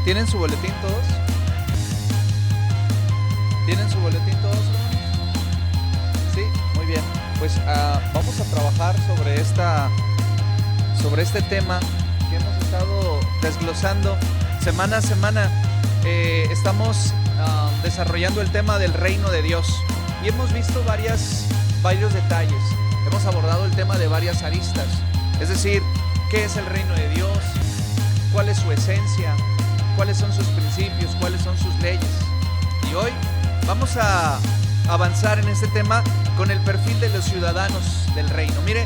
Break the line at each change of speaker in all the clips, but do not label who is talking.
¿Tienen su boletín todos? ¿Tienen su boletín todos, hermanos? Sí, muy bien. Pues vamos a trabajar sobre este tema que hemos estado desglosando semana a semana. Estamos desarrollando el tema del reino de Dios y hemos visto varios detalles. Hemos abordado el tema de varias aristas, es decir, ¿qué es el reino de Dios? ¿Cuál es su esencia? ¿Cuáles son sus principios? ¿Cuáles son sus leyes? Y hoy vamos a avanzar en este tema con el perfil de los ciudadanos del reino. Mire,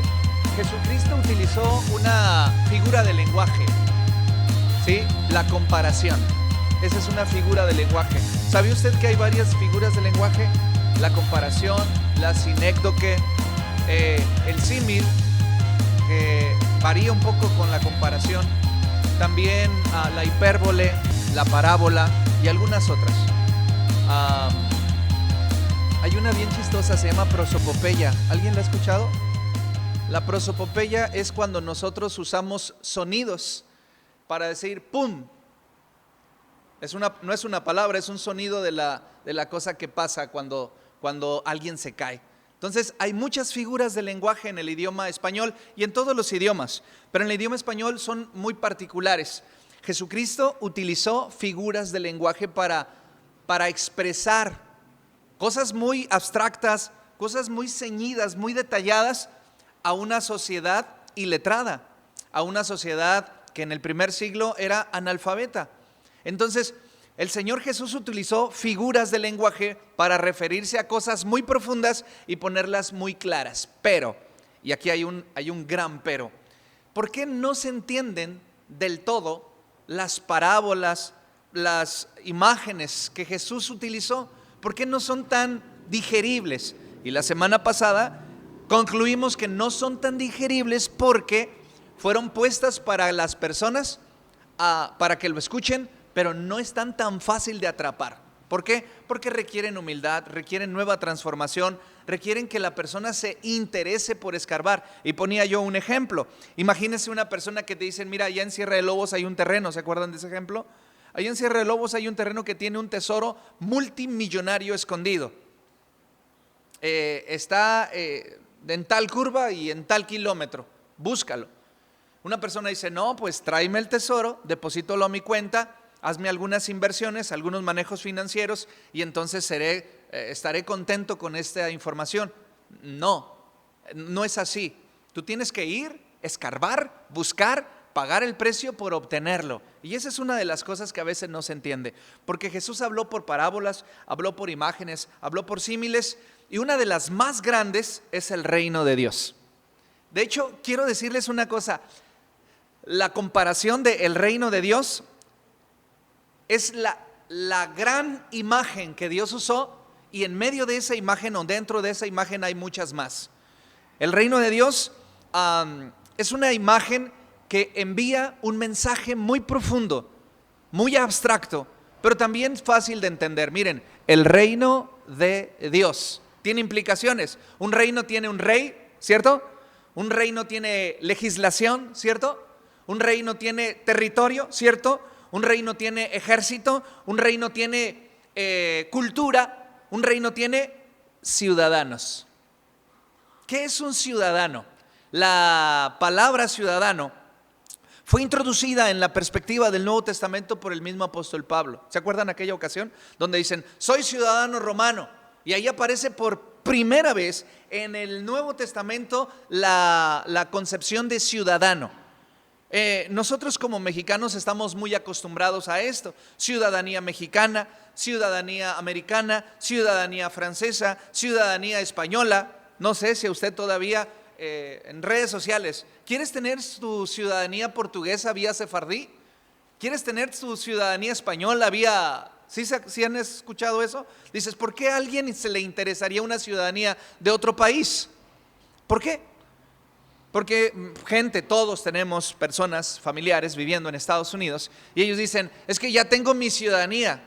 Jesucristo utilizó una figura de lenguaje, ¿sí? La comparación. Esa es una figura de lenguaje. ¿Sabe usted que hay varias figuras de lenguaje? La comparación, la sinécdoque, el símil, que varía un poco con la comparación. También la hipérbole, la parábola y algunas otras. Hay una bien chistosa, se llama prosopopeya. ¿Alguien la ha escuchado? La prosopopeya es cuando nosotros usamos sonidos para decir ¡pum! No es una palabra, es un sonido de la cosa que pasa cuando alguien se cae. Entonces hay muchas figuras de lenguaje en el idioma español y en todos los idiomas, pero en el idioma español son muy particulares. Jesucristo utilizó figuras de lenguaje para expresar cosas muy abstractas, cosas muy ceñidas, muy detalladas a una sociedad iletrada, a una sociedad que en el primer siglo era analfabeta. Entonces, el Señor Jesús utilizó figuras de lenguaje para referirse a cosas muy profundas y ponerlas muy claras. Pero, y aquí hay un gran pero, ¿por qué no se entienden del todo las parábolas, las imágenes que Jesús utilizó? ¿Por qué no son tan digeribles? Y la semana pasada concluimos que no son tan digeribles porque fueron puestas para las personas para que lo escuchen, pero no están tan fácil de atrapar. ¿Por qué? Porque requieren humildad, requieren nueva transformación, requieren que la persona se interese por escarbar. Y ponía yo un ejemplo. Imagínense una persona que te dicen, mira, allá en Sierra de Lobos hay un terreno, ¿se acuerdan de ese ejemplo? Allá en Sierra de Lobos hay un terreno que tiene un tesoro multimillonario escondido. Está en tal curva y en tal kilómetro, búscalo. Una persona dice, no, pues tráeme el tesoro, deposítalo a mi cuenta, hazme algunas inversiones, algunos manejos financieros y entonces estaré contento con esta información. No es así. Tú tienes que ir, escarbar, buscar, pagar el precio por obtenerlo. Y esa es una de las cosas que a veces no se entiende, porque Jesús habló por parábolas, habló por imágenes, habló por símiles, y una de las más grandes es el reino de Dios. De hecho, quiero decirles una cosa, la comparación del reino de Dios es la gran imagen que Dios usó, y en medio de esa imagen o dentro de esa imagen hay muchas más. El reino de Dios es una imagen que envía un mensaje muy profundo, muy abstracto, pero también fácil de entender. Miren, el reino de Dios tiene implicaciones. Un reino tiene un rey, ¿cierto? Un reino tiene legislación, ¿cierto? Un reino tiene territorio, ¿cierto? Un reino tiene ejército, un reino tiene cultura, un reino tiene ciudadanos. ¿Qué es un ciudadano? La palabra ciudadano fue introducida en la perspectiva del Nuevo Testamento por el mismo apóstol Pablo. ¿Se acuerdan aquella ocasión donde dicen, soy ciudadano romano? Y ahí aparece por primera vez en el Nuevo Testamento la concepción de ciudadano. Nosotros como mexicanos estamos muy acostumbrados a esto: ciudadanía mexicana, ciudadanía americana, ciudadanía francesa, ciudadanía española. No sé si a usted todavía en redes sociales, ¿quieres tener tu ciudadanía portuguesa vía sefardí? ¿Quieres tener tu ciudadanía española vía... ¿Sí han escuchado eso? Dices, ¿por qué a alguien se le interesaría una ciudadanía de otro país? ¿Por qué? Porque todos tenemos personas, familiares viviendo en Estados Unidos y ellos dicen, es que ya tengo mi ciudadanía.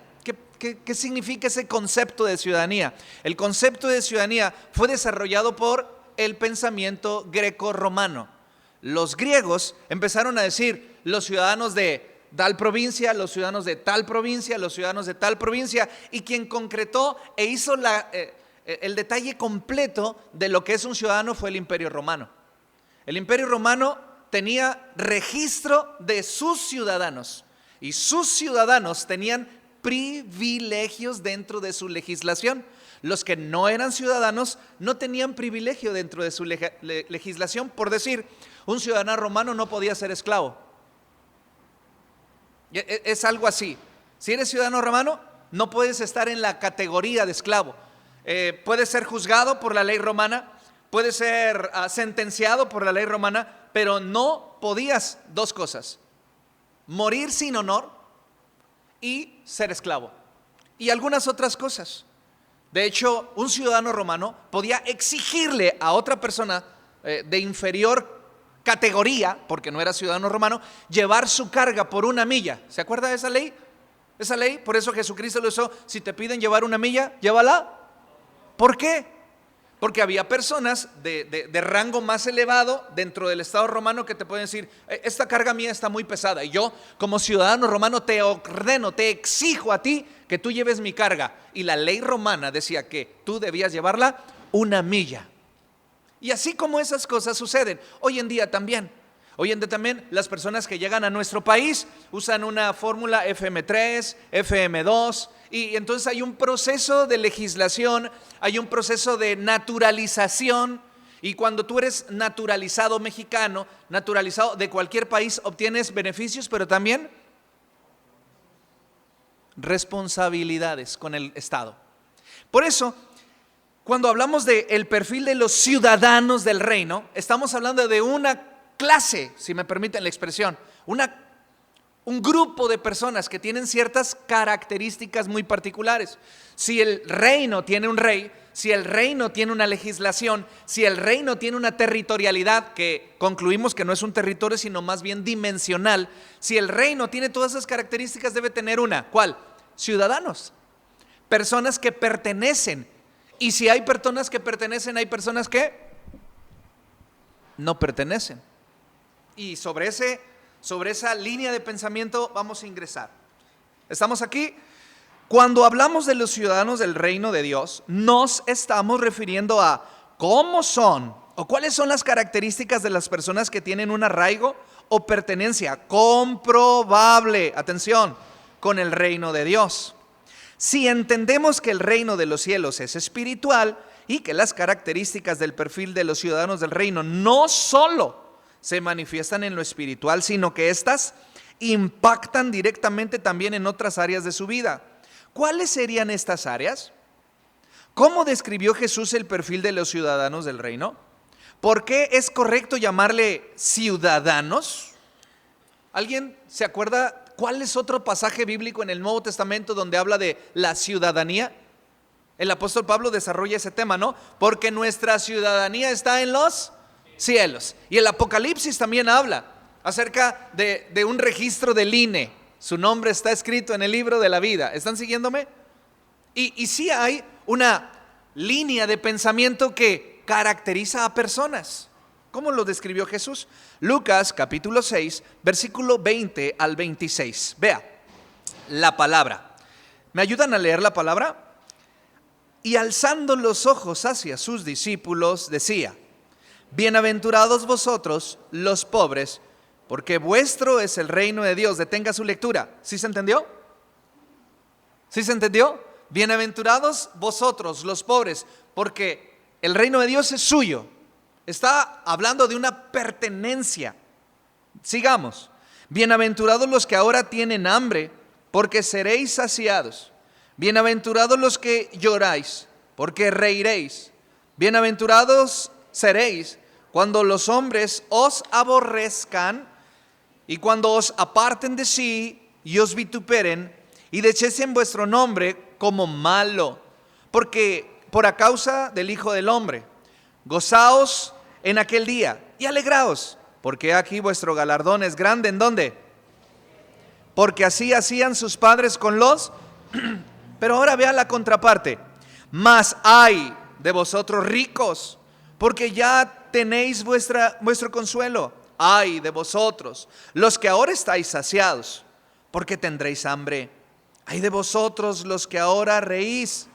¿Qué significa ese concepto de ciudadanía? El concepto de ciudadanía fue desarrollado por el pensamiento greco-romano. Los griegos empezaron a decir, los ciudadanos de tal provincia, los ciudadanos de tal provincia, los ciudadanos de tal provincia, y quien concretó e hizo el detalle completo de lo que es un ciudadano fue el Imperio Romano. El Imperio Romano tenía registro de sus ciudadanos, y sus ciudadanos tenían privilegios dentro de su legislación. Los que no eran ciudadanos no tenían privilegio dentro de su legislación. Por decir, un ciudadano romano no podía ser esclavo. Es algo así. Si eres ciudadano romano, no puedes estar en la categoría de esclavo. Puedes ser juzgado por la ley romana, puedes ser sentenciado por la ley romana, pero no podías dos cosas: morir sin honor y ser esclavo. Y algunas otras cosas. De hecho, un ciudadano romano podía exigirle a otra persona de inferior categoría, porque no era ciudadano romano, llevar su carga por 1 milla. ¿Se acuerda de esa ley? Esa ley, por eso Jesucristo lo usó: si te piden llevar 1 milla, llévala. ¿Por qué? Porque había personas de rango más elevado dentro del Estado romano que te pueden decir: esta carga mía está muy pesada, y yo como ciudadano romano te ordeno, te exijo a ti que tú lleves mi carga. Y la ley romana decía que tú debías llevarla 1 milla. Y así como esas cosas suceden hoy en día también. Hoy en día también las personas que llegan a nuestro país usan una fórmula FM3, FM2, y entonces hay un proceso de legislación, hay un proceso de naturalización, y cuando tú eres naturalizado mexicano, naturalizado de cualquier país, obtienes beneficios, pero también responsabilidades con el Estado. Por eso, cuando hablamos del perfil de los ciudadanos del reino, estamos hablando de una clase, si me permiten la expresión, un grupo de personas que tienen ciertas características muy particulares. Si el reino tiene un rey, si el reino tiene una legislación, si el reino tiene una territorialidad, que concluimos que no es un territorio sino más bien dimensional, si el reino tiene todas esas características, debe tener una, ¿cuál? Ciudadanos, personas que pertenecen. Y si hay personas que pertenecen, hay personas que no pertenecen. Y sobre esa línea de pensamiento vamos a ingresar. ¿Estamos aquí? Cuando hablamos de los ciudadanos del reino de Dios, nos estamos refiriendo a cómo son o cuáles son las características de las personas que tienen un arraigo o pertenencia comprobable, atención, con el reino de Dios. Si entendemos que el reino de los cielos es espiritual y que las características del perfil de los ciudadanos del reino no solo se manifiestan en lo espiritual, sino que éstas impactan directamente también en otras áreas de su vida. ¿Cuáles serían estas áreas? ¿Cómo describió Jesús el perfil de los ciudadanos del reino? ¿Por qué es correcto llamarle ciudadanos? ¿Alguien se acuerda cuál es otro pasaje bíblico en el Nuevo Testamento donde habla de la ciudadanía? El apóstol Pablo desarrolla ese tema, ¿no? Porque nuestra ciudadanía está en los cielos. Y el Apocalipsis también habla acerca de un registro del INE. Su nombre está escrito en el libro de la vida. ¿Están siguiéndome? Y sí hay una línea de pensamiento que caracteriza a personas. ¿Cómo lo describió Jesús? Lucas capítulo 6, versículo 20 al 26. Vea, la palabra. ¿Me ayudan a leer la palabra? Y alzando los ojos hacia sus discípulos, decía: bienaventurados vosotros los pobres, porque vuestro es el reino de Dios. Detenga su lectura. ¿Sí se entendió? ¿Sí se entendió? Bienaventurados vosotros los pobres, porque el reino de Dios es suyo. Está hablando de una pertenencia. Sigamos. Bienaventurados los que ahora tienen hambre, porque seréis saciados. Bienaventurados los que lloráis, porque reiréis. Bienaventurados seréis cuando los hombres os aborrezcan y cuando os aparten de sí y os vituperen y desechen vuestro nombre como malo, porque por a causa del Hijo del Hombre. Gozaos en aquel día y alegraos, porque aquí vuestro galardón es grande. ¿En dónde? Porque así hacían sus padres con los... Pero ahora vea la contraparte. Mas ay de vosotros ricos, porque ya tenéis vuestro consuelo. Ay de vosotros, los que ahora estáis saciados, porque tendréis hambre. Ay de vosotros los que ahora reís,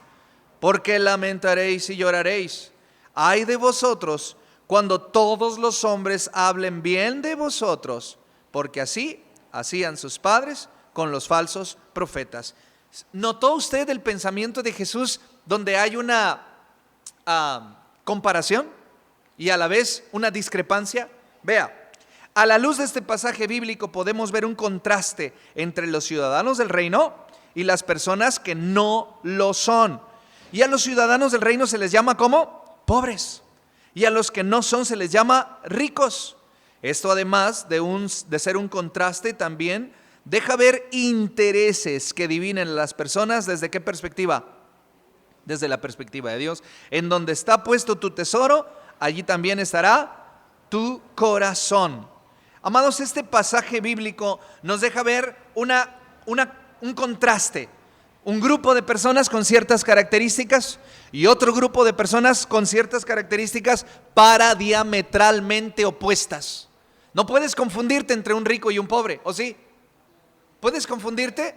porque lamentaréis y lloraréis. Ay de vosotros cuando todos los hombres hablen bien de vosotros, porque así hacían sus padres con los falsos profetas. ¿Notó usted el pensamiento de Jesús donde hay una comparación y a la vez una discrepancia? Vea, a la luz de este pasaje bíblico podemos ver un contraste entre los ciudadanos del reino y las personas que no lo son. Y a los ciudadanos del reino se les llama ¿cómo? Pobres. Y a los que no son se les llama ricos. Esto además de ser un contraste también deja ver intereses que dividen a las personas. ¿Desde qué perspectiva? Desde la perspectiva de Dios. En donde está puesto tu tesoro, allí también estará tu corazón. Amados, este pasaje bíblico nos deja ver un contraste. Un grupo de personas con ciertas características y otro grupo de personas con ciertas características diametralmente opuestas. No puedes confundirte entre un rico y un pobre, ¿o sí? ¿Puedes confundirte?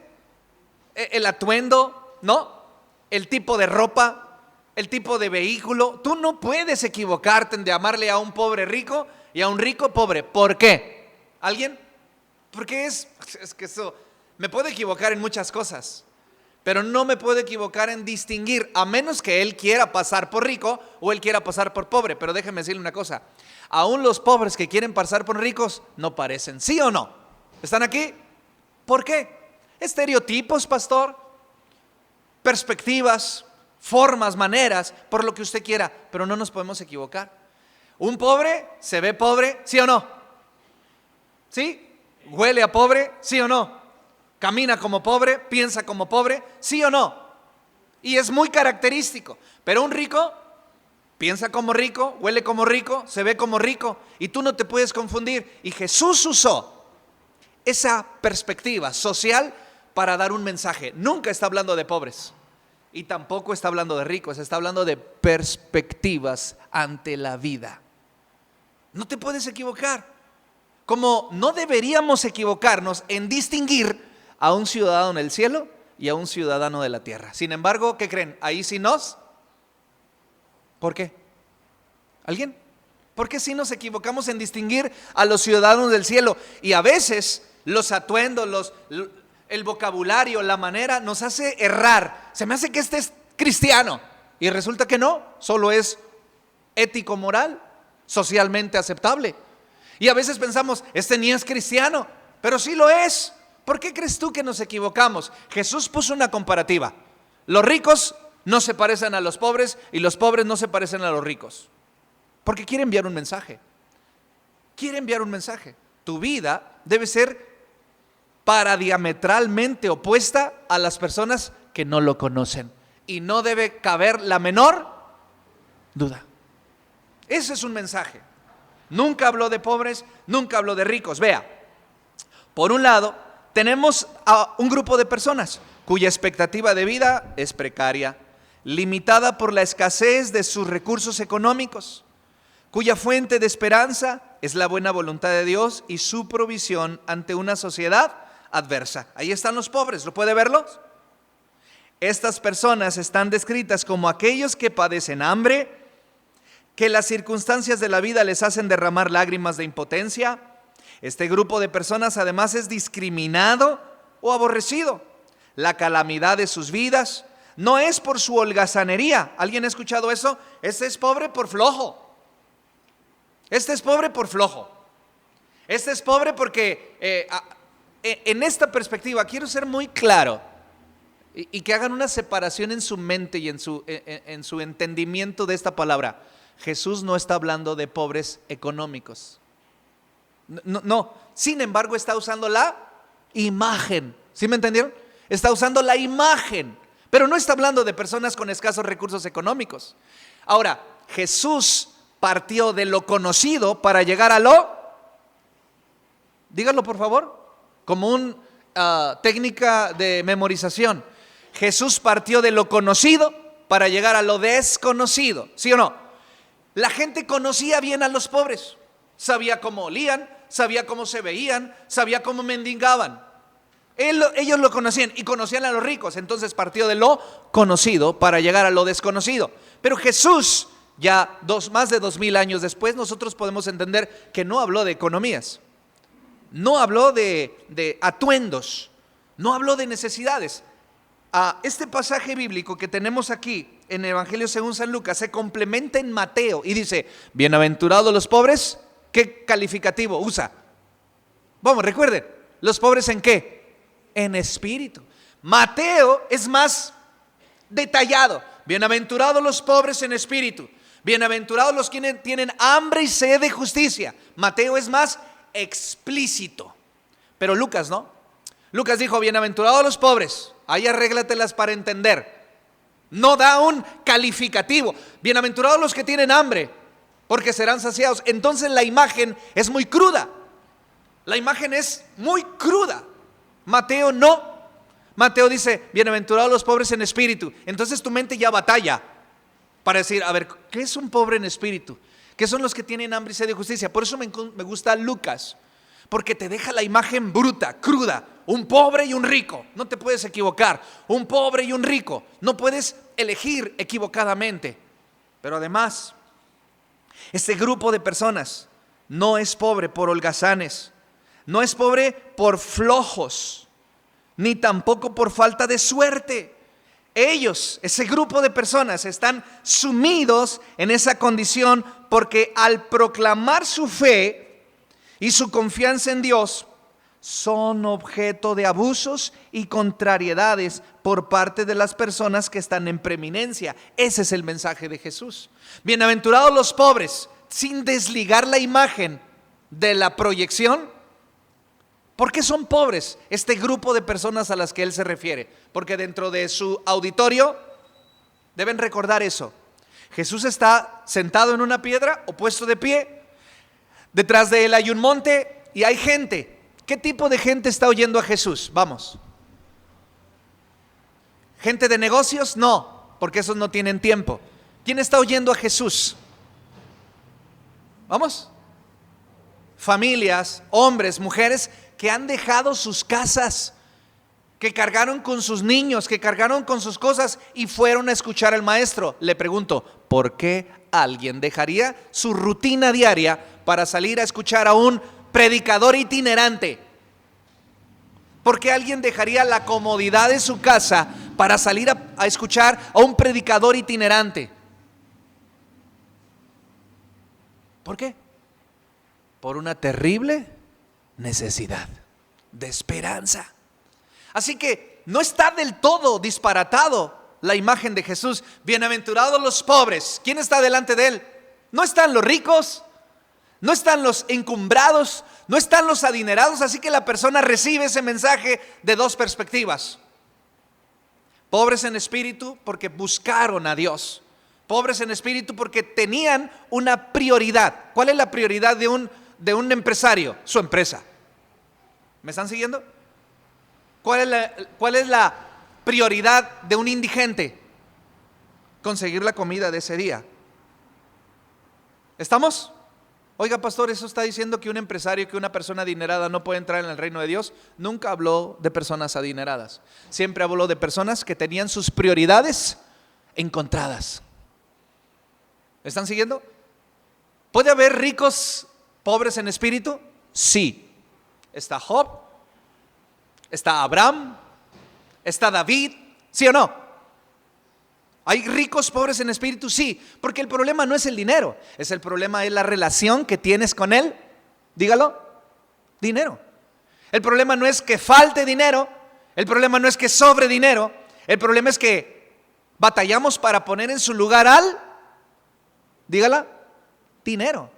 El atuendo, ¿no? El tipo de ropa, el tipo de vehículo. Tú no puedes equivocarte en llamarle a un pobre rico y a un rico pobre. ¿Por qué? ¿Alguien? Porque es que eso, me puedo equivocar en muchas cosas, pero no me puedo equivocar en distinguir, a menos que él quiera pasar por rico o él quiera pasar por pobre. Pero déjeme decirle una cosa, aún los pobres que quieren pasar por ricos no parecen, ¿sí o no? ¿Están aquí? ¿Por qué? Estereotipos, pastor, perspectivas, formas, maneras, por lo que usted quiera, pero no nos podemos equivocar. Un pobre se ve pobre, ¿sí o no? ¿Sí? ¿Huele a pobre? ¿Sí o no? ¿Camina como pobre? ¿Piensa como pobre? ¿Sí o no? Y es muy característico. Pero un rico piensa como rico, huele como rico, se ve como rico, y tú no te puedes confundir. Y Jesús usó esa perspectiva social para dar un mensaje. Nunca está hablando de pobres y tampoco está hablando de ricos, está hablando de perspectivas ante la vida. No te puedes equivocar. Como no deberíamos equivocarnos en distinguir a un ciudadano del cielo y a un ciudadano de la tierra. Sin embargo, ¿qué creen? Ahí sí nos. ¿Por qué? ¿Alguien? ¿Por qué sí nos equivocamos en distinguir a los ciudadanos del cielo? Y a veces los atuendos, el vocabulario, la manera nos hace errar. Se me hace que este es cristiano y resulta que no, solo es ético, moral, socialmente aceptable. Y a veces pensamos, este ni es cristiano, pero sí lo es. ¿Por qué crees tú que nos equivocamos? Jesús puso una comparativa. Los ricos no se parecen a los pobres y los pobres no se parecen a los ricos. Porque quiere enviar un mensaje. Quiere enviar un mensaje. Tu vida debe ser diametralmente opuesta a las personas que no lo conocen. Y no debe caber la menor duda. Ese es un mensaje. Nunca habló de pobres, nunca habló de ricos. Vea, por un lado, tenemos a un grupo de personas cuya expectativa de vida es precaria, limitada por la escasez de sus recursos económicos, cuya fuente de esperanza es la buena voluntad de Dios y su provisión ante una sociedad adversa. Ahí están los pobres, ¿lo puede verlos? Estas personas están descritas como aquellos que padecen hambre, que las circunstancias de la vida les hacen derramar lágrimas de impotencia. Este grupo de personas además es discriminado o aborrecido. La calamidad de sus vidas no es por su holgazanería. ¿Alguien ha escuchado eso? Este es pobre por flojo. Este es pobre por flojo. Este es pobre porque en esta perspectiva quiero ser muy claro y que hagan una separación en su mente y en su entendimiento de esta palabra. Jesús no está hablando de pobres económicos. No, sin embargo está usando la imagen. ¿Sí me entendieron? Está usando la imagen, pero no está hablando de personas con escasos recursos económicos. Ahora, Jesús partió de lo conocido para llegar a lo, díganlo por favor, como una técnica de memorización. Jesús partió de lo conocido para llegar a lo desconocido, ¿sí o no? La gente conocía bien a los pobres. Sabía cómo olían, sabía cómo se veían, sabía cómo mendigaban. Ellos lo conocían y conocían a los ricos, entonces partió de lo conocido para llegar a lo desconocido. Pero Jesús, ya más de 2000 años después, nosotros podemos entender que no habló de economías, no habló de atuendos, no habló de necesidades. Este pasaje bíblico que tenemos aquí en el Evangelio según San Lucas se complementa en Mateo y dice: bienaventurados los pobres. ¿Qué calificativo usa? Vamos, recuerden, ¿los pobres en qué? En espíritu. Mateo es más detallado: bienaventurados los pobres en espíritu, bienaventurados los que tienen hambre y sed de justicia. Mateo es más explícito, pero Lucas no. Lucas dijo: bienaventurados los pobres. Ahí arréglatelas para entender. No da un calificativo. Bienaventurados los que tienen hambre, porque serán saciados. Entonces la imagen es muy cruda. La imagen es muy cruda. Mateo no. Mateo dice: bienaventurados los pobres en espíritu. Entonces tu mente ya batalla para decir: a ver, ¿qué es un pobre en espíritu? ¿Qué son los que tienen hambre y sed de justicia? Por eso me gusta Lucas, porque te deja la imagen bruta, cruda. Un pobre y un rico, no te puedes equivocar. Un pobre y un rico, no puedes elegir equivocadamente. Pero además, este grupo de personas no es pobre por holgazanes, no es pobre por flojos, ni tampoco por falta de suerte. Ellos, ese grupo de personas, están sumidos en esa condición porque al proclamar su fe y su confianza en Dios, son objeto de abusos y contrariedades por parte de las personas que están en preeminencia. Ese es el mensaje de Jesús. Bienaventurados los pobres, sin desligar la imagen de la proyección. ¿Por qué son pobres este grupo de personas a las que Él se refiere? Porque dentro de su auditorio deben recordar eso. Jesús está sentado en una piedra o puesto de pie. Detrás de Él hay un monte y hay gente. ¿Qué tipo de gente está oyendo a Jesús? Vamos. ¿Gente de negocios? No, porque esos no tienen tiempo. ¿Quién está oyendo a Jesús? Vamos. Familias, hombres, mujeres que han dejado sus casas, que cargaron con sus niños, que cargaron con sus cosas y fueron a escuchar al maestro. Le pregunto, ¿por qué alguien dejaría su rutina diaria para salir a escuchar a un predicador itinerante? ¿Por qué alguien dejaría la comodidad de su casa para salir a escuchar a un predicador itinerante? ¿Por qué? Por una terrible necesidad de esperanza. Así que no está del todo disparatado la imagen de Jesús. Bienaventurados los pobres. ¿Quién está delante de Él? No están los ricos, no están los encumbrados, no están los adinerados. Así que la persona recibe ese mensaje de dos perspectivas. Pobres en espíritu porque buscaron a Dios. Pobres en espíritu porque tenían una prioridad. ¿Cuál es la prioridad de un empresario? Su empresa. ¿Me están siguiendo? ¿Cuál es la prioridad de un indigente? Conseguir la comida de ese día. ¿Estamos? Oiga, pastor, ¿eso está diciendo que un empresario, que una persona adinerada no puede entrar en el reino de Dios? Nunca habló de personas adineradas. Siempre habló de personas que tenían sus prioridades encontradas. ¿Me están siguiendo? ¿Puede haber ricos pobres en espíritu? Sí. Está Job, está Abraham, está David, ¿sí o no? ¿Hay ricos pobres en espíritu? Sí, porque el problema no es el dinero, es la relación que tienes con él. Dígalo, dinero. El problema no es que falte dinero, el problema no es que sobre dinero, el problema es que batallamos para poner en su lugar dígala, dinero.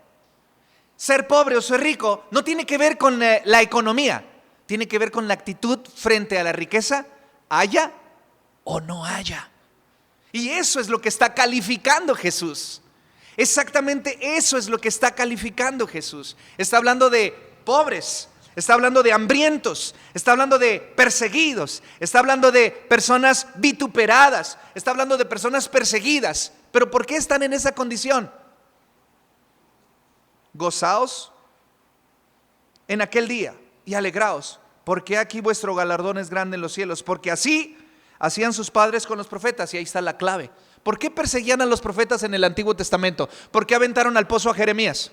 Ser pobre o ser rico no tiene que ver con la economía, tiene que ver con la actitud frente a la riqueza, haya o no haya. Y eso es lo que está calificando Jesús. Exactamente eso es lo que está calificando Jesús. Está hablando de pobres, está hablando de hambrientos, está hablando de perseguidos, está hablando de personas vituperadas, está hablando de personas perseguidas. ¿Pero por qué están en esa condición? Gozaos en aquel día y alegraos, porque aquí vuestro galardón es grande en los cielos, porque así hacían sus padres con los profetas. Y ahí está la clave. ¿Por qué perseguían a los profetas en el Antiguo Testamento? ¿Por qué aventaron al pozo a Jeremías?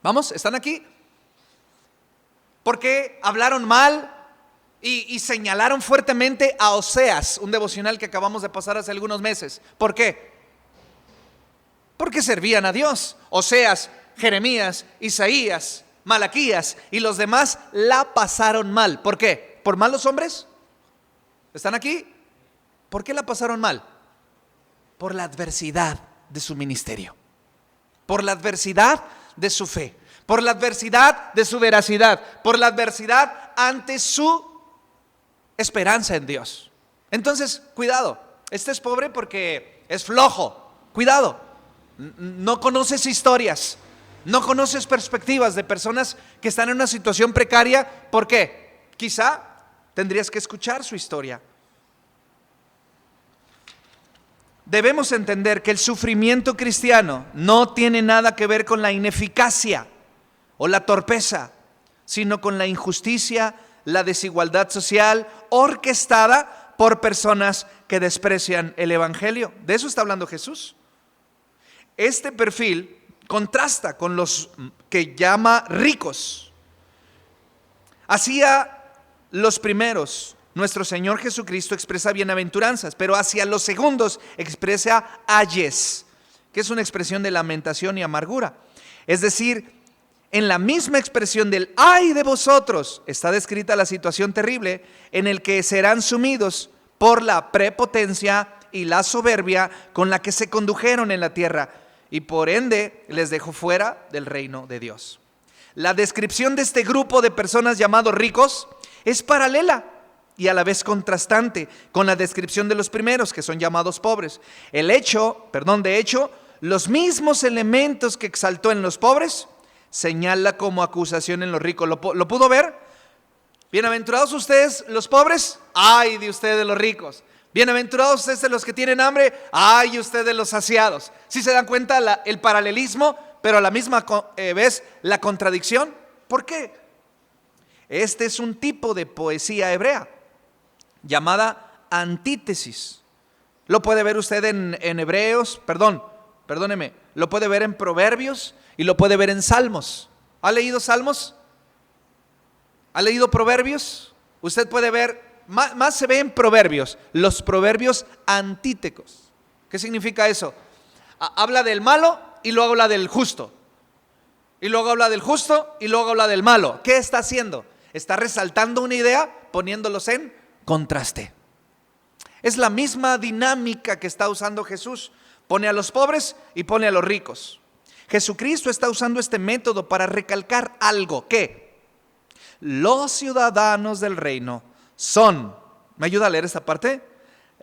¿Vamos? ¿Están aquí? ¿Por qué hablaron mal y señalaron fuertemente a Oseas, un devocional que acabamos de pasar hace algunos meses? ¿Por qué? Porque servían a Dios. Oseas, Jeremías, Isaías, Malaquías y los demás la pasaron mal. ¿Por qué? ¿Por malos hombres? ¿Están aquí? ¿Por qué la pasaron mal? Por la adversidad de su ministerio, por la adversidad de su fe, por la adversidad de su veracidad, por la adversidad ante su esperanza en Dios. Entonces, cuidado, este es pobre porque es flojo. Cuidado, no conoces historias, no conoces perspectivas de personas que están en una situación precaria. ¿Por qué? Quizá tendrías que escuchar su historia. Debemos entender que el sufrimiento cristiano no tiene nada que ver con la ineficacia o la torpeza, sino con la injusticia, la desigualdad social orquestada por personas que desprecian el Evangelio. De eso está hablando Jesús. Este perfil contrasta con los que llama ricos. Hacia los primeros, nuestro Señor Jesucristo expresa bienaventuranzas, pero hacia los segundos expresa ayes, que es una expresión de lamentación y amargura. Es decir, en la misma expresión del ay de vosotros está descrita la situación terrible en el que serán sumidos por la prepotencia y la soberbia con la que se condujeron en la tierra, y por ende les dejó fuera del reino de Dios. La descripción de este grupo de personas llamados ricos es paralela y a la vez contrastante con la descripción de los primeros, que son llamados pobres. De hecho, los mismos elementos que exaltó en los pobres señala como acusación en los ricos. ¿Lo pudo ver? Bienaventurados ustedes los pobres, ay de ustedes los ricos. Bienaventurados ustedes los que tienen hambre, ay de ustedes los saciados. ¿Sí se dan cuenta el paralelismo, pero a la misma vez la contradicción? ¿Por qué? Este es un tipo de poesía hebrea llamada antítesis. Lo puede ver usted en Hebreos, perdóneme, lo puede ver en Proverbios y lo puede ver en Salmos. ¿Ha leído Salmos? ¿Ha leído Proverbios? Usted puede ver, más se ve en Proverbios, los proverbios antíticos. ¿Qué significa eso? Habla del malo y luego habla del justo. Y luego habla del justo y luego habla del malo. ¿Qué está haciendo? Está resaltando una idea poniéndolos en contraste. Es la misma dinámica que está usando Jesús. Pone a los pobres y pone a los ricos. Jesucristo está usando este método para recalcar algo, que los ciudadanos del reino son, ¿me ayuda a leer esta parte?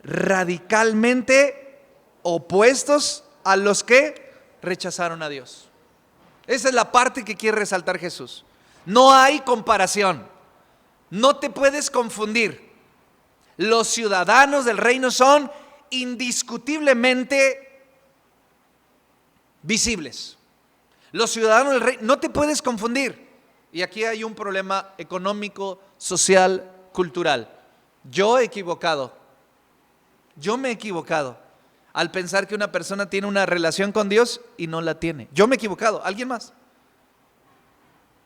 Radicalmente opuestos a los que rechazaron a Dios. Esa es la parte que quiere resaltar Jesús. No hay comparación, no te puedes confundir. Los ciudadanos del reino son indiscutiblemente visibles. Los ciudadanos del reino, no te puedes confundir. Y aquí hay un problema económico, social, cultural. Yo me he equivocado al pensar que una persona tiene una relación con Dios y no la tiene. Yo me he equivocado. ¿Alguien más?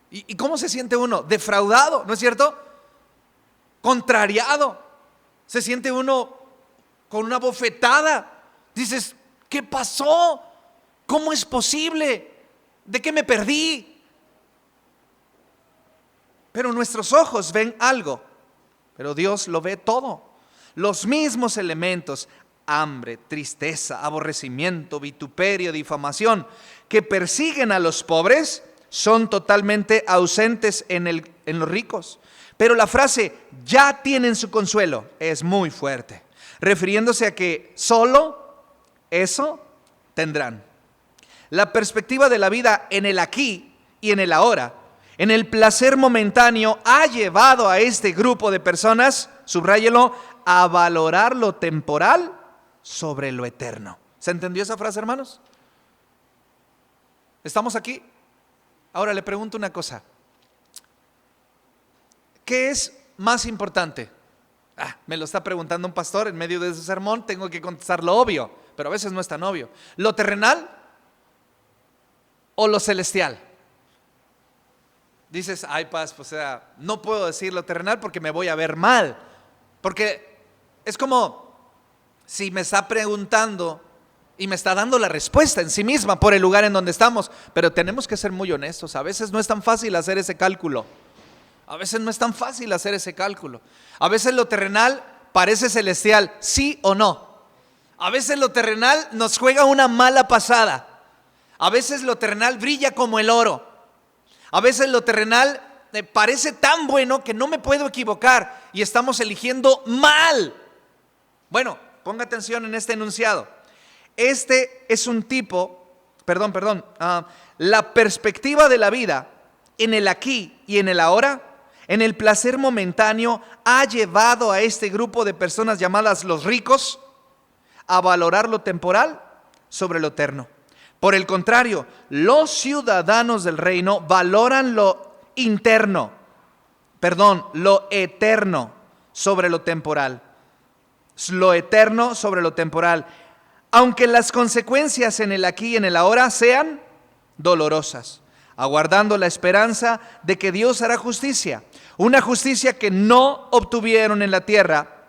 ¿Y cómo se siente uno? Defraudado, ¿no es cierto? Contrariado. Se siente uno con una bofetada. Dices, ¿qué pasó? ¿Cómo es posible? ¿De qué me perdí? Pero nuestros ojos ven algo, pero Dios lo ve todo. Los mismos elementos, hambre, tristeza, aborrecimiento, vituperio, difamación, que persiguen a los pobres, son totalmente ausentes en los ricos. Pero la frase, ya tienen su consuelo, es muy fuerte, refiriéndose a que solo eso tendrán. La perspectiva de la vida en el aquí y en el ahora, en el placer momentáneo, ha llevado a este grupo de personas, subráyelo, a valorar lo temporal sobre lo eterno. ¿Se entendió esa frase, hermanos? ¿Estamos aquí? Ahora le pregunto una cosa. ¿Qué es más importante? Me lo está preguntando un pastor en medio de su sermón, tengo que contestar lo obvio, pero a veces no es tan obvio. ¿Lo terrenal o lo celestial? Dices, ay, Paz, o sea, no puedo decir lo terrenal porque me voy a ver mal. Porque es como si me está preguntando y me está dando la respuesta en sí misma por el lugar en donde estamos. Pero tenemos que ser muy honestos, a veces no es tan fácil hacer ese cálculo. A veces no es tan fácil hacer ese cálculo. A veces lo terrenal parece celestial, sí o no. A veces lo terrenal nos juega una mala pasada. A veces lo terrenal brilla como el oro. A veces lo terrenal parece tan bueno que no me puedo equivocar y estamos eligiendo mal. Bueno, ponga atención en este enunciado. Este es un tipo, la perspectiva de la vida en el aquí y en el ahora, en el placer momentáneo, ha llevado a este grupo de personas llamadas los ricos a valorar lo temporal sobre lo eterno. Por el contrario, los ciudadanos del reino valoran lo eterno sobre lo temporal. Lo eterno sobre lo temporal. Aunque las consecuencias en el aquí y en el ahora sean dolorosas, aguardando la esperanza de que Dios hará justicia, una justicia que no obtuvieron en la tierra,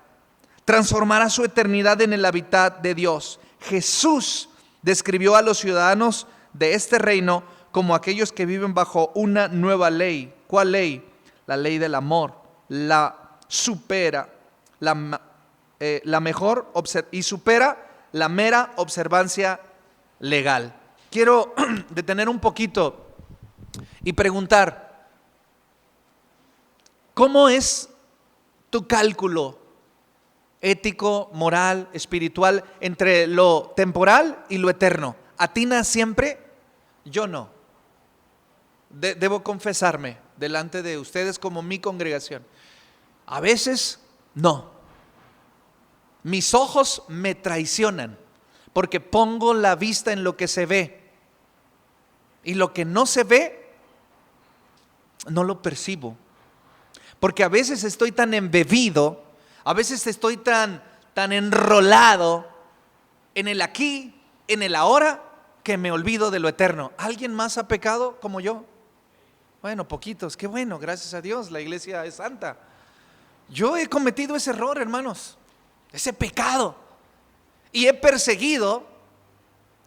transformará su eternidad en el hábitat de Dios. Jesús describió a los ciudadanos de este reino como aquellos que viven bajo una nueva ley. ¿Cuál ley? La ley del amor. La supera la mera observancia legal. Quiero detener un poquito y preguntar, ¿cómo es tu cálculo ético, moral, espiritual entre lo temporal y lo eterno? ¿Atinas siempre? Yo no. Debo confesarme delante de ustedes como mi congregación. A veces no. Mis ojos me traicionan porque pongo la vista en lo que se ve. Y lo que no se ve, no lo percibo. Porque a veces estoy tan embebido, a veces estoy tan enrolado en el aquí, en el ahora, que me olvido de lo eterno. ¿Alguien más ha pecado como yo? Bueno, poquitos, qué bueno, gracias a Dios, la iglesia es santa. Yo he cometido ese error, hermanos, ese pecado. Y he perseguido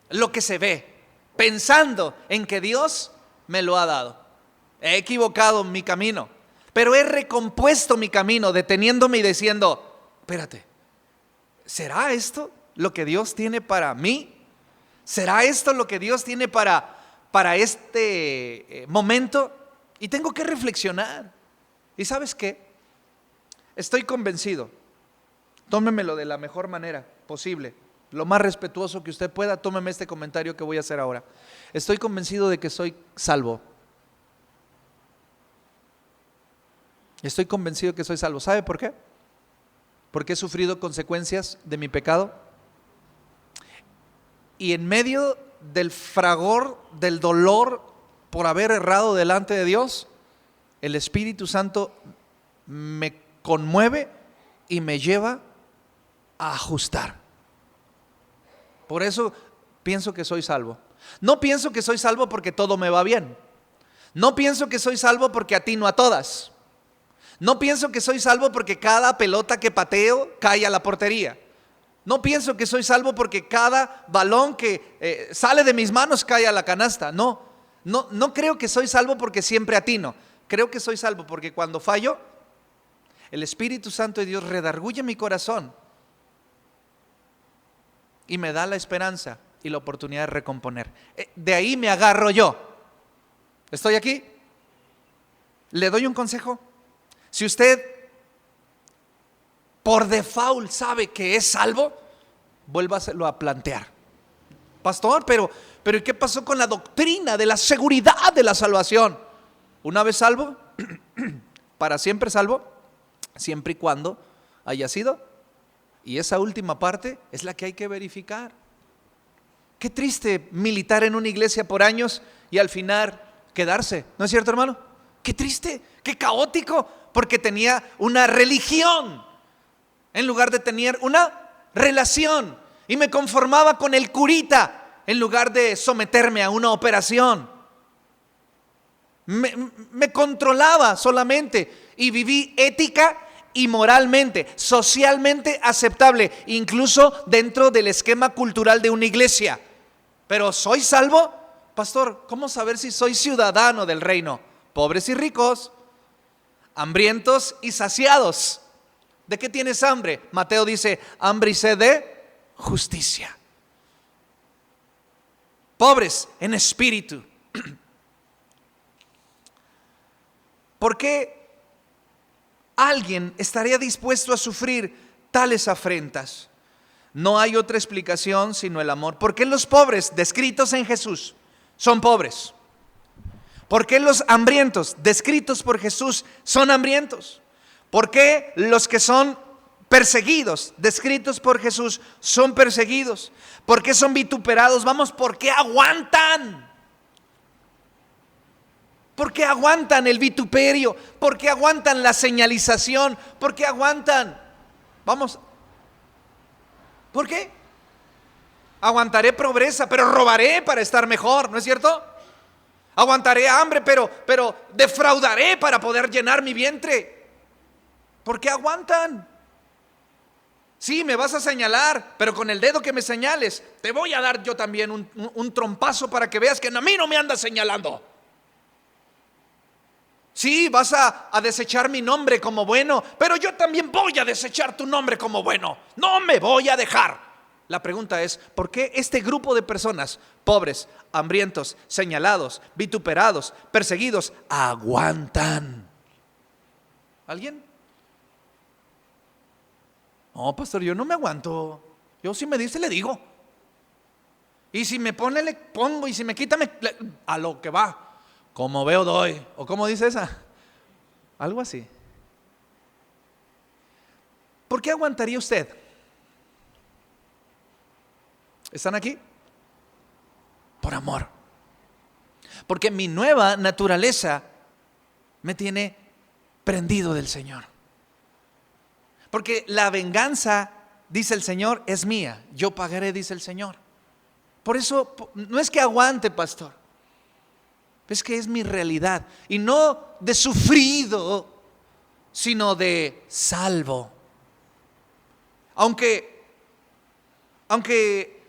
lo que se ve, pensando en que Dios me lo ha dado. He equivocado mi camino, pero he recompuesto mi camino deteniéndome y diciendo, espérate, ¿será esto lo que Dios tiene para mí? ¿Será esto lo que Dios tiene para este momento? Y tengo que reflexionar. ¿Y sabes qué? Estoy convencido, tómemelo de la mejor manera posible, lo más respetuoso que usted pueda, tómeme este comentario que voy a hacer ahora. Estoy convencido de que soy salvo. Estoy convencido de que soy salvo. ¿Sabe por qué? Porque he sufrido consecuencias de mi pecado. Y en medio del fragor, del dolor por haber errado delante de Dios, el Espíritu Santo me conmueve y me lleva a ajustar. Por eso pienso que soy salvo. No pienso que soy salvo porque todo me va bien. No pienso que soy salvo porque atino a todas. No pienso que soy salvo porque cada pelota que pateo cae a la portería. No pienso que soy salvo porque cada balón que sale de mis manos cae a la canasta. No creo que soy salvo porque siempre atino. Creo que soy salvo porque cuando fallo, el Espíritu Santo de Dios redarguye mi corazón y me da la esperanza y la oportunidad de recomponer. De ahí me agarro yo. ¿Estoy aquí? ¿Le doy un consejo? Si usted por default sabe que es salvo, vuélvaselo a plantear. Pastor, pero ¿qué pasó con la doctrina de la seguridad de la salvación? Una vez salvo, para siempre salvo, siempre y cuando haya sido. Y esa última parte es la que hay que verificar. Qué triste militar en una iglesia por años y al final quedarse. ¿No es cierto, hermano? Qué triste, qué caótico, porque tenía una religión en lugar de tener una relación. Y me conformaba con el curita en lugar de someterme a una operación. Me controlaba solamente y viví ética y moralmente, socialmente aceptable, incluso dentro del esquema cultural de una iglesia. Pero ¿soy salvo? Pastor, ¿cómo saber si soy ciudadano del reino? Pobres y ricos, hambrientos y saciados. ¿De qué tienes hambre? Mateo dice, hambre y sed de justicia. Pobres en espíritu. ¿Por qué alguien estaría dispuesto a sufrir tales afrentas? No hay otra explicación sino el amor. ¿Por qué los pobres descritos en Jesús son pobres? ¿Por qué los hambrientos descritos por Jesús son hambrientos? ¿Por qué los que son perseguidos descritos por Jesús son perseguidos? ¿Por qué son vituperados? Vamos, ¿por qué aguantan? ¿Por qué aguantan el vituperio? ¿Por qué aguantan la señalización? ¿Por qué aguantan? Vamos, ¿por qué? Aguantaré pobreza, pero robaré para estar mejor, ¿no es cierto? Aguantaré hambre, pero defraudaré para poder llenar mi vientre. ¿Por qué aguantan? Sí, me vas a señalar, pero con el dedo que me señales, te voy a dar yo también un trompazo para que veas que a mí no me andas señalando. Sí, vas a desechar mi nombre como bueno, pero yo también voy a desechar tu nombre como bueno. No me voy a dejar. La pregunta es, ¿por qué este grupo de personas, pobres, hambrientos, señalados, vituperados, perseguidos, aguantan? ¿Alguien? No, pastor, yo no me aguanto. Yo si me dice, le digo. Y si me pone, le pongo. Y si me quita, a lo que va. Como veo, doy. ¿O cómo dice esa? Algo así. ¿Por qué aguantaría usted? ¿Están aquí? Por amor. Porque mi nueva naturaleza me tiene prendido del Señor. Porque la venganza, dice el Señor, es mía. Yo pagaré, dice el Señor. Por eso, no es que aguante, pastor. Es que es mi realidad. Y no de sufrido, sino de salvo. Aunque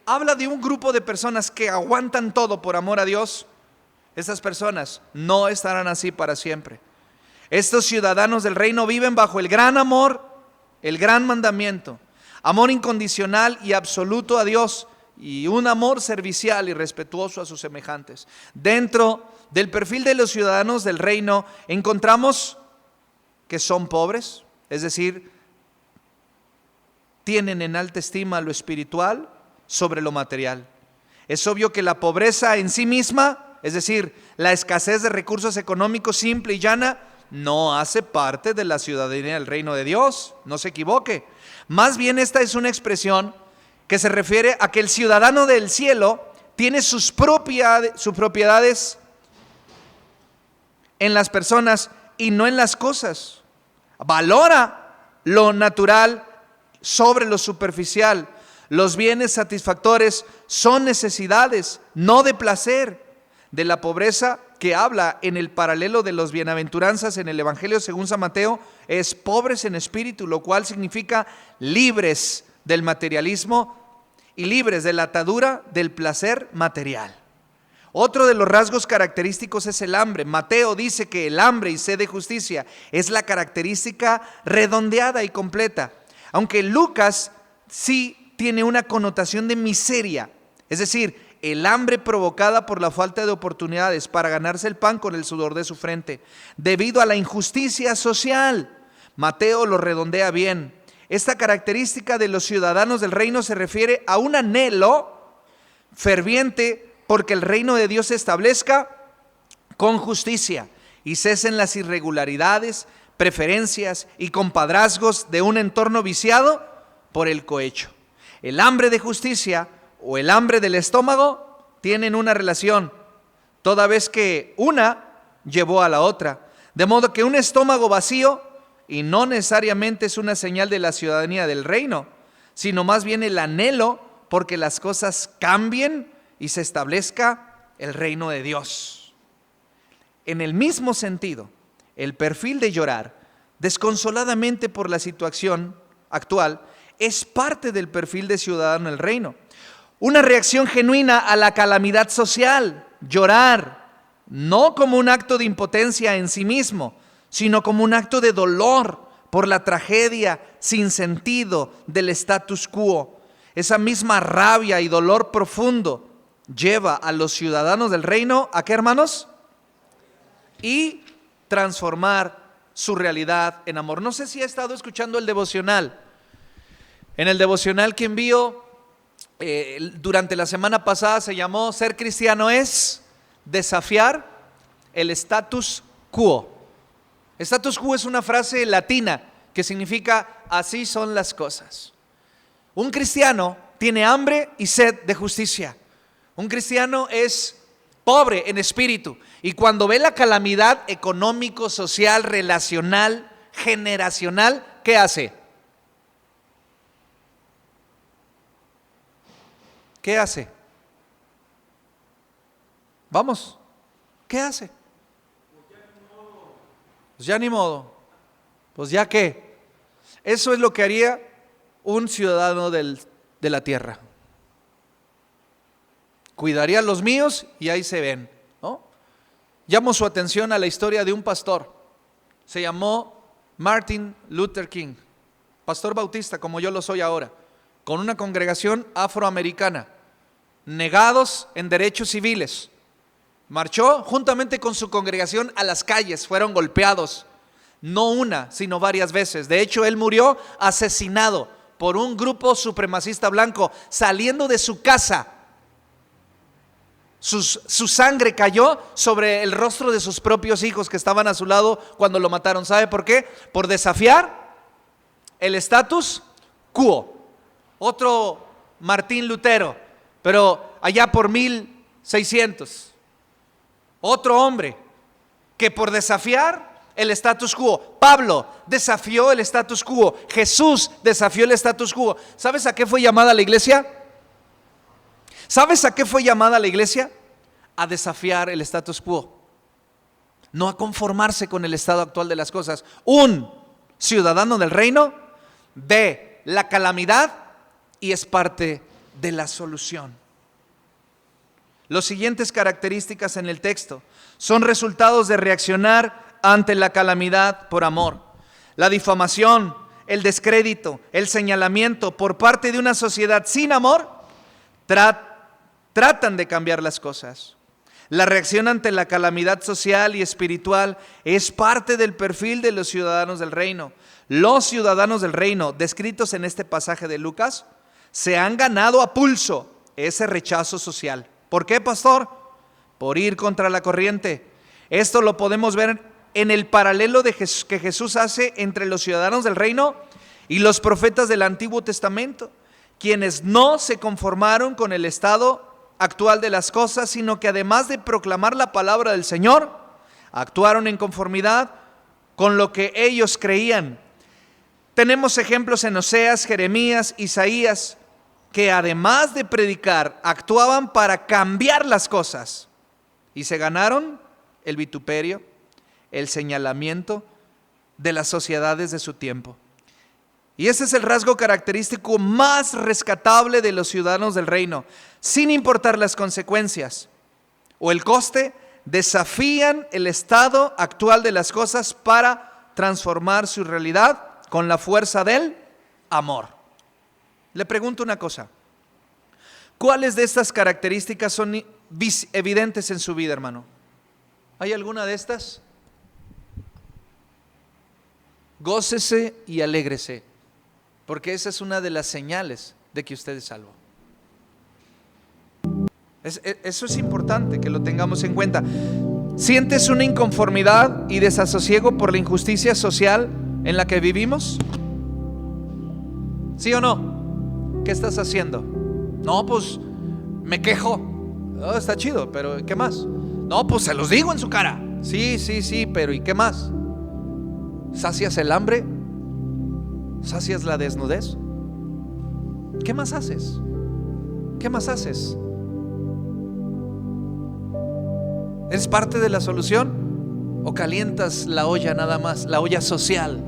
habla de un grupo de personas que aguantan todo por amor a Dios, estas personas no estarán así para siempre. Estos ciudadanos del reino viven bajo el gran amor, el gran mandamiento, amor incondicional y absoluto a Dios y un amor servicial y respetuoso a sus semejantes. Dentro del perfil de los ciudadanos del reino encontramos que son pobres, es decir, tienen en alta estima lo espiritual sobre lo material. Es obvio que la pobreza en sí misma, es decir, la escasez de recursos económicos simple y llana, no hace parte de la ciudadanía del reino de Dios, no se equivoque. Más bien esta es una expresión que se refiere a que el ciudadano del cielo tiene sus propiedades en las personas y no en las cosas. Valora lo natural sobre lo superficial. Los bienes satisfactores son necesidades, no de placer. De la pobreza que habla en el paralelo de los bienaventuranzas en el Evangelio según San Mateo es pobres en espíritu, lo cual significa libres del materialismo y libres de la atadura del placer material. Otro de los rasgos característicos es el hambre. Mateo dice que el hambre y sed de justicia es la característica redondeada y completa, aunque Lucas sí tiene una connotación de miseria, es decir, el hambre provocada por la falta de oportunidades para ganarse el pan con el sudor de su frente, debido a la injusticia social. Mateo lo redondea bien. Esta característica de los ciudadanos del reino se refiere a un anhelo ferviente porque el reino de Dios se establezca con justicia y cesen las irregularidades, preferencias y compadrazgos de un entorno viciado por el cohecho. El hambre de justicia o el hambre del estómago tienen una relación, toda vez que una llevó a la otra. De modo que un estómago vacío, y no necesariamente es una señal de la ciudadanía del reino, sino más bien el anhelo porque las cosas cambien y se establezca el reino de Dios. En el mismo sentido, el perfil de llorar desconsoladamente por la situación actual es parte del perfil de ciudadano del reino. Una reacción genuina a la calamidad social, llorar, no como un acto de impotencia en sí mismo, sino como un acto de dolor por la tragedia sin sentido del status quo. Esa misma rabia y dolor profundo lleva a los ciudadanos del reino, ¿a qué, hermanos? Y transformar su realidad en amor. No sé si ha estado escuchando el devocional. En el devocional que envío durante la semana pasada se llamó Ser cristiano es desafiar el status quo. Status quo es una frase latina que significa así son las cosas. Un cristiano tiene hambre y sed de justicia. Un cristiano es pobre en espíritu y cuando ve la calamidad económico, social, relacional, generacional, ¿qué hace? ¿Qué hace? Vamos, ¿qué hace? Pues ya ni modo. Pues ya qué. Eso es lo que haría un ciudadano de la tierra. Cuidaría a los míos y ahí se ven, ¿no? Llamo su atención a la historia de un pastor. Se llamó Martin Luther King, pastor bautista como yo lo soy ahora, con una congregación afroamericana, negados en derechos civiles. Marchó juntamente con su congregación a las calles, fueron golpeados, no una, sino varias veces. De hecho, él murió asesinado por un grupo supremacista blanco saliendo de su casa. Su sangre cayó sobre el rostro de sus propios hijos que estaban a su lado cuando lo mataron. ¿Sabe por qué? Por desafiar el status quo. Otro Martín Lutero, pero allá por 1600. Otro hombre que por desafiar el status quo. Pablo desafió el status quo. Jesús desafió el status quo. ¿Sabes a qué fue llamada la iglesia? ¿Sabes a qué fue llamada la iglesia? A desafiar el status quo. No a conformarse con el estado actual de las cosas. Un ciudadano del reino ve la calamidad y es parte de la solución. Las siguientes características en el texto son resultados de reaccionar ante la calamidad por amor. La difamación, el descrédito, el señalamiento por parte de una sociedad sin amor tratan de cambiar las cosas. La reacción ante la calamidad social y espiritual es parte del perfil de los ciudadanos del reino. Los ciudadanos del reino, descritos en este pasaje de Lucas, se han ganado a pulso ese rechazo social. ¿Por qué, pastor? Por ir contra la corriente. Esto lo podemos ver en el paralelo que Jesús hace entre los ciudadanos del reino y los profetas del Antiguo Testamento, quienes no se conformaron con el estado actual de las cosas, sino que además de proclamar la palabra del Señor, actuaron en conformidad con lo que ellos creían. Tenemos ejemplos en Oseas, Jeremías, Isaías, que además de predicar, actuaban para cambiar las cosas y se ganaron el vituperio, el señalamiento de las sociedades de su tiempo. Y ese es el rasgo característico más rescatable de los ciudadanos del reino. Sin importar las consecuencias o el coste, desafían el estado actual de las cosas para transformar su realidad con la fuerza del amor. Le pregunto una cosa. ¿Cuáles de estas características son evidentes en su vida, hermano? ¿Hay alguna de estas? Gócese y alégrese, porque esa es una de las señales de que usted es salvo. Eso es importante que lo tengamos en cuenta. ¿Sientes una inconformidad y desasosiego por la injusticia social en la que vivimos? ¿Sí o no? ¿Qué estás haciendo? No, pues me quejo. Oh, está chido, pero ¿qué más? No, pues se los digo en su cara. Sí, pero ¿y qué más? ¿Sacias el hambre? ¿Sacias la desnudez? ¿Qué más haces? ¿Qué más haces? ¿Eres parte de la solución o calientas la olla nada más, la olla social?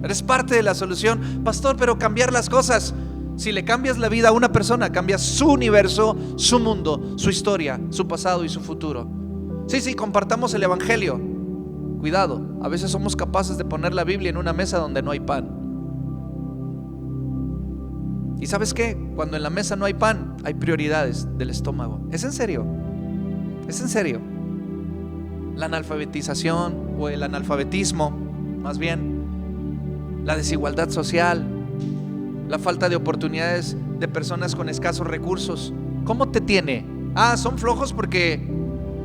¿Eres parte de la solución? Pastor, pero cambiar las cosas. Si le cambias la vida a una persona, cambias su universo, su mundo, su historia, su pasado y su futuro. Sí, compartamos el evangelio. Cuidado, a veces somos capaces de poner la Biblia en una mesa donde no hay pan. ¿Y sabes qué? Cuando en la mesa no hay pan, hay prioridades del estómago. ¿Es en serio? ¿Es en serio? La analfabetización o el analfabetismo, más bien, la desigualdad social, la falta de oportunidades de personas con escasos recursos. ¿Cómo te tiene? Son flojos porque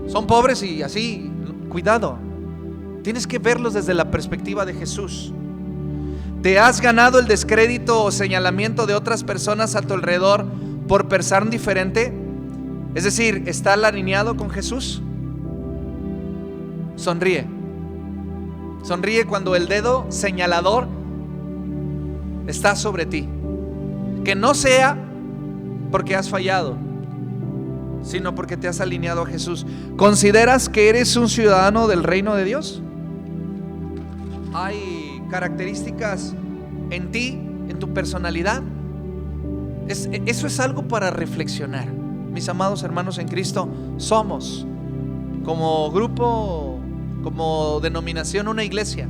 son pobres y así. Cuidado, tienes que verlos desde la perspectiva de Jesús. ¿Te has ganado el descrédito o señalamiento de otras personas a tu alrededor por pensar diferente? Es decir, ¿estás alineado con Jesús? Sonríe. Sonríe cuando el dedo señalador está sobre ti. Que no sea porque has fallado, sino porque te has alineado a Jesús. ¿Consideras que eres un ciudadano del reino de Dios? ¿Hay características en ti, en tu personalidad? Eso es algo para reflexionar. Mis amados hermanos en Cristo, somos como grupo, como denominación, una iglesia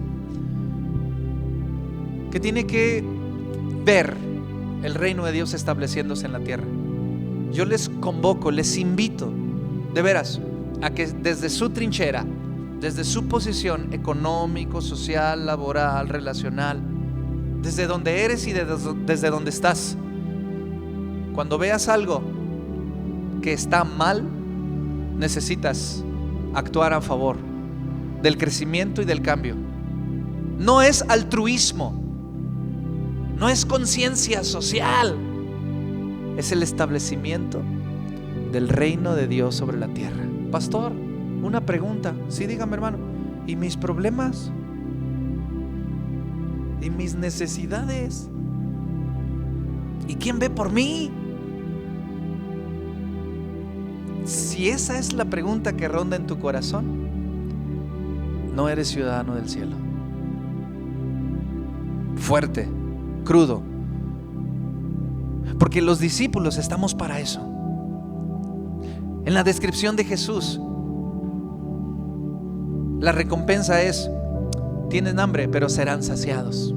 que tiene que ver el reino de Dios estableciéndose en la tierra. Yo les convoco, les invito, de veras, a que desde su trinchera, desde su posición económico, social, laboral, relacional, desde donde eres y desde donde estás, cuando veas algo que está mal, necesitas actuar a favor del crecimiento y del cambio. No es altruismo, no es conciencia social, es el establecimiento del reino de Dios sobre la tierra. Pastor, una pregunta. Sí, dígame, hermano. ¿Y mis problemas? ¿Y mis necesidades? ¿Y quién ve por mí? Si esa es la pregunta que ronda en tu corazón, no eres ciudadano del cielo. Fuerte, crudo. Porque los discípulos estamos para eso. En la descripción de Jesús, la recompensa es: tienen hambre, pero serán saciados.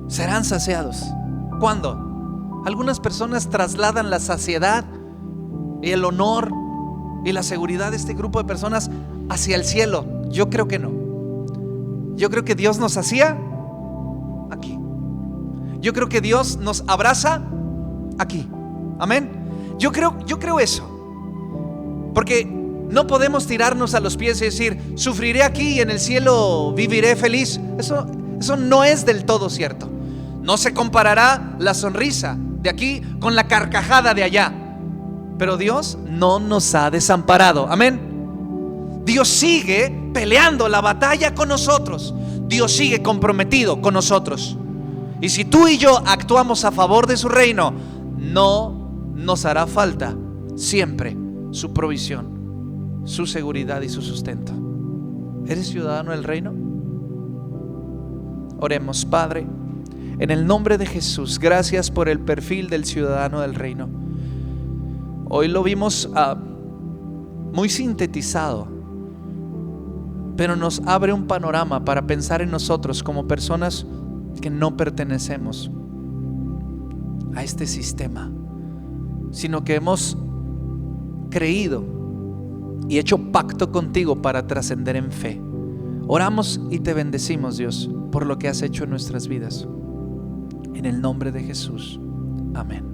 Serán saciados. ¿Cuándo? Algunas personas trasladan la saciedad y el honor y la seguridad de este grupo de personas hacia el cielo. Yo creo que no. Yo creo que Dios nos sacía aquí. Yo creo que Dios nos abraza aquí. Amén. Yo creo eso. Porque no podemos tirarnos a los pies y decir: sufriré aquí y en el cielo viviré feliz. Eso no es del todo cierto. No se comparará la sonrisa de aquí con la carcajada de allá. Pero Dios no nos ha desamparado. Amén. Dios sigue peleando la batalla con nosotros. Dios sigue comprometido con nosotros. Y si tú y yo actuamos a favor de su reino, no nos hará falta siempre su provisión, su seguridad y su sustento. ¿Eres ciudadano del reino? Oremos. Padre, en el nombre de Jesús, gracias por el perfil del ciudadano del reino. Hoy lo vimos muy sintetizado, pero nos abre un panorama para pensar en nosotros como personas que no pertenecemos a este sistema, sino que hemos creído y hecho pacto contigo para trascender en fe. Oramos y te bendecimos, Dios, por lo que has hecho en nuestras vidas. En el nombre de Jesús. Amén.